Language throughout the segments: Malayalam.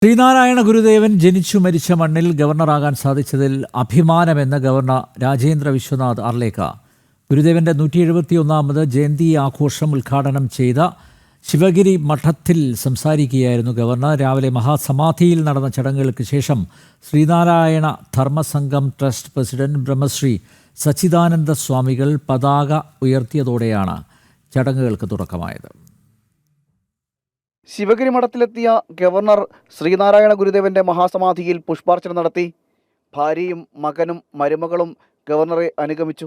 ശ്രീനാരായണ ഗുരുദേവൻ ജനിച്ചു മരിച്ച മണ്ണിൽ ഗവർണറാകാൻ സാധിച്ചതിൽ അഭിമാനമെന്ന് ഗവർണർ രാജേന്ദ്ര വിശ്വനാഥ് അർലേക്കർ. ഗുരുദേവന്റെ 171ാമത് ജയന്തി ആഘോഷം ഉദ്ഘാടനം ചെയ്ത ശിവഗിരി മഠത്തിൽ സംസാരിക്കുകയായിരുന്നു ഗവർണർ. രാവിലെ മഹാസമാധിയിൽ നടന്ന ചടങ്ങുകൾക്ക് ശേഷം ശ്രീനാരായണ ധർമ്മസംഘം ട്രസ്റ്റ് പ്രസിഡന്റ് ബ്രഹ്മശ്രീ സച്ചിദാനന്ദ സ്വാമികൾ പതാക ഉയർത്തിയതോടെയാണ് ചടങ്ങുകൾക്ക് തുടക്കമായത്. ശിവഗിരി മഠത്തിലെത്തിയ ഗവർണർ ശ്രീനാരായണ ഗുരുദേവന്റെ മഹാസമാധിയിൽ പുഷ്പാർച്ചന നടത്തി. ഭാര്യയും മകനും മരുമകളും ഗവർണറെ അനുഗമിച്ചു.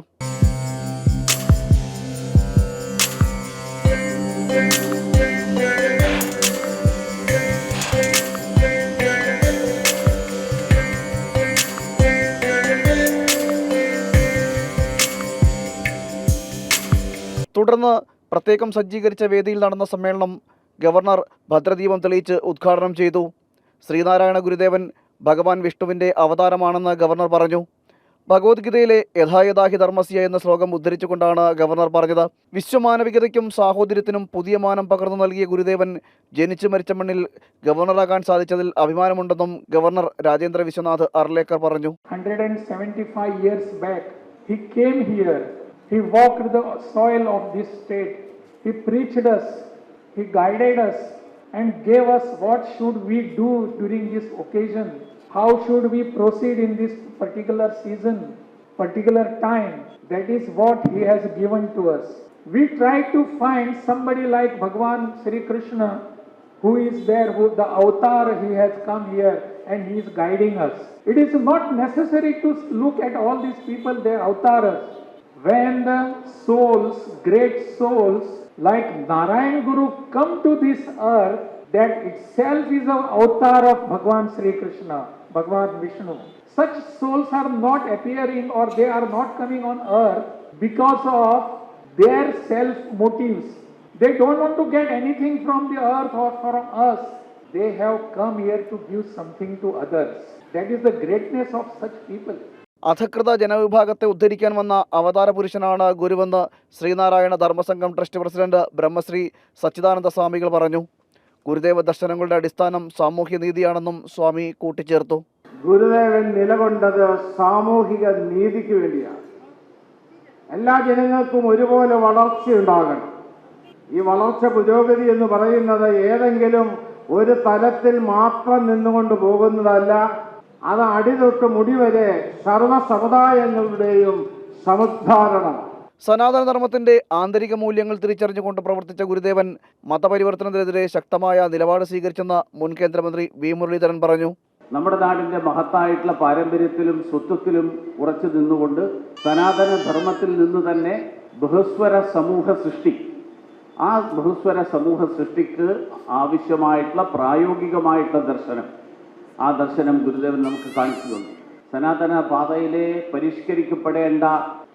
തുടർന്ന് പ്രത്യേകം സജ്ജീകരിച്ച വേദിയിൽ നടന്ന സമ്മേളനം ഗവർണർ ഭദ്രദീപം തെളിയിച്ച് ഉദ്ഘാടനം ചെയ്തു. ശ്രീനാരായണ ഗുരുദേവൻ ഭഗവാൻ വിഷ്ണുവിൻ്റെ അവതാരമാണെന്ന് ഗവർണർ പറഞ്ഞു. ഭഗവത്ഗീതയിലെ യഥായഥാഹി ധർമ്മസ്യ എന്ന ശ്ലോകം ഉദ്ധരിച്ചുകൊണ്ടാണ് ഗവർണർ പറഞ്ഞത്. വിശ്വമാനവികതയ്ക്കും സാഹോദര്യത്തിനും പുതിയ മാനം പകർന്നു നൽകിയ ഗുരുദേവൻ ജനിച്ചു മരിച്ച മണ്ണിൽ ഗവർണറാകാൻ സാധിച്ചതിൽ അഭിമാനമുണ്ടെന്നും ഗവർണർ രാജേന്ദ്ര വിശ്വനാഥ് അർലേക്കർ പറഞ്ഞു. 175 years back, he came here. He walked the soil of this state. He preached us. He guided us and gave us what should we do during this occasion. How should we proceed in this particular season, particular time. That is what he has given to us. We try to find somebody like Bhagwan Sri Krishna who is there, who the avatar he has come here and he is guiding us. It is not necessary to look at all these people, their avatars. When the souls, great souls like Narayan Guru come to this earth, that itself is an avatar of Bhagwan Sri Krishna, Bhagwan Vishnu. Such souls are not appearing or they are not coming on earth because of their self motives. They don't want to get anything from the earth or from us. They have come here to give something to others. That is the greatness of such people. അധകൃത ജനവിഭാഗത്തെ ഉദ്ധരിക്കാൻ വന്ന അവതാര പുരുഷനാണ് ഗുരുവെന്ന് ശ്രീനാരായണ ധർമ്മസംഘം ട്രസ്റ്റ് പ്രസിഡന്റ് ബ്രഹ്മശ്രീ സച്ചിദാനന്ദ സ്വാമികൾ പറഞ്ഞു. ഗുരുദേവ ദർശനങ്ങളുടെ അടിസ്ഥാനം സാമൂഹ്യ നീതിയാണെന്നും സ്വാമി കൂട്ടിച്ചേർത്തു. ഗുരുദേവൻ നിലകൊണ്ടത് സാമൂഹിക നീതിക്ക് വേണ്ടിയാണ്. എല്ലാ ജനങ്ങൾക്കും ഒരുപോലെ വളർച്ചയുണ്ടാകണം. ഈ വളർച്ച, പുരോഗതി എന്ന് പറയുന്നത് ഏതെങ്കിലും ഒരു തലത്തിൽ മാത്രം നിന്നുകൊണ്ട് പോകുന്നതല്ല. അത് അടിതൊട്ട് മുടി വരെ സർവ്വ സമുദായങ്ങളുടെയും സമുദ്ധാരണം. സനാതന ധർമ്മത്തിന്റെ ആന്തരിക മൂല്യങ്ങൾ തിരിച്ചറിഞ്ഞുകൊണ്ട് പ്രവർത്തിച്ച ഗുരുദേവൻ മതപരിവർത്തനത്തിനെതിരെ ശക്തമായ നിലപാട് സ്വീകരിച്ചെന്ന് മുൻ കേന്ദ്രമന്ത്രി വി മുരളീധരൻ പറഞ്ഞു. നമ്മുടെ നാടിന്റെ മഹത്തായിട്ടുള്ള പാരമ്പര്യത്തിലും സ്വത്വത്തിലും ഉറച്ചു നിന്നുകൊണ്ട് സനാതന ധർമ്മത്തിൽ നിന്ന് തന്നെ ബഹുസ്വര സമൂഹ സൃഷ്ടി, ആ ബഹുസ്വര സമൂഹ സൃഷ്ടിക്ക് ആവശ്യമായിട്ടുള്ള പ്രായോഗികമായിട്ടുള്ള ദർശനം, ആ ദർശനം ഗുരുദേവൻ നമുക്ക് കാണിച്ചു തന്നു. സനാതന പാതയിലെ പരിഷ്കരിക്കപ്പെടേണ്ട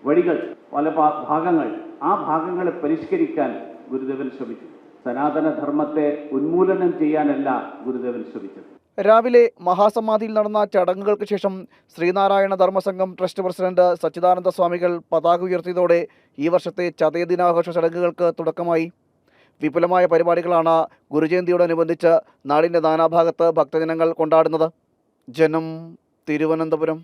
വഴികൾ, പല ഭാഗങ്ങൾ, ആ ഭാഗങ്ങളെ പരിഷ്കരിക്കാൻ ഗുരുദേവൻ ശ്രമിച്ചു. സനാതന ധർമ്മത്തെ ഉന്മൂലനം ചെയ്യാനല്ല ഗുരുദേവൻ ശ്രമിച്ചത്. രാവിലെ മഹാസമാധിയിൽ നടന്ന ചടങ്ങുകൾക്ക് ശേഷം ശ്രീനാരായണ ധർമ്മസംഘം ട്രസ്റ്റ് പ്രസിഡന്റ് സച്ചിദാനന്ദ സ്വാമികൾ പതാക ഉയർത്തിയതോടെ ഈ വർഷത്തെ ചതയ ദിനാഘോഷ ചടങ്ങുകൾക്ക് തുടക്കമായി. വിപുലമായ പരിപാടികളാണ് ഗുരുജയന്തിയോടനുബന്ധിച്ച് നാടിൻ്റെ നാനാഭാഗത്ത് ഭക്തജനങ്ങൾ കൊണ്ടാടുന്നത്. ജനം, തിരുവനന്തപുരം.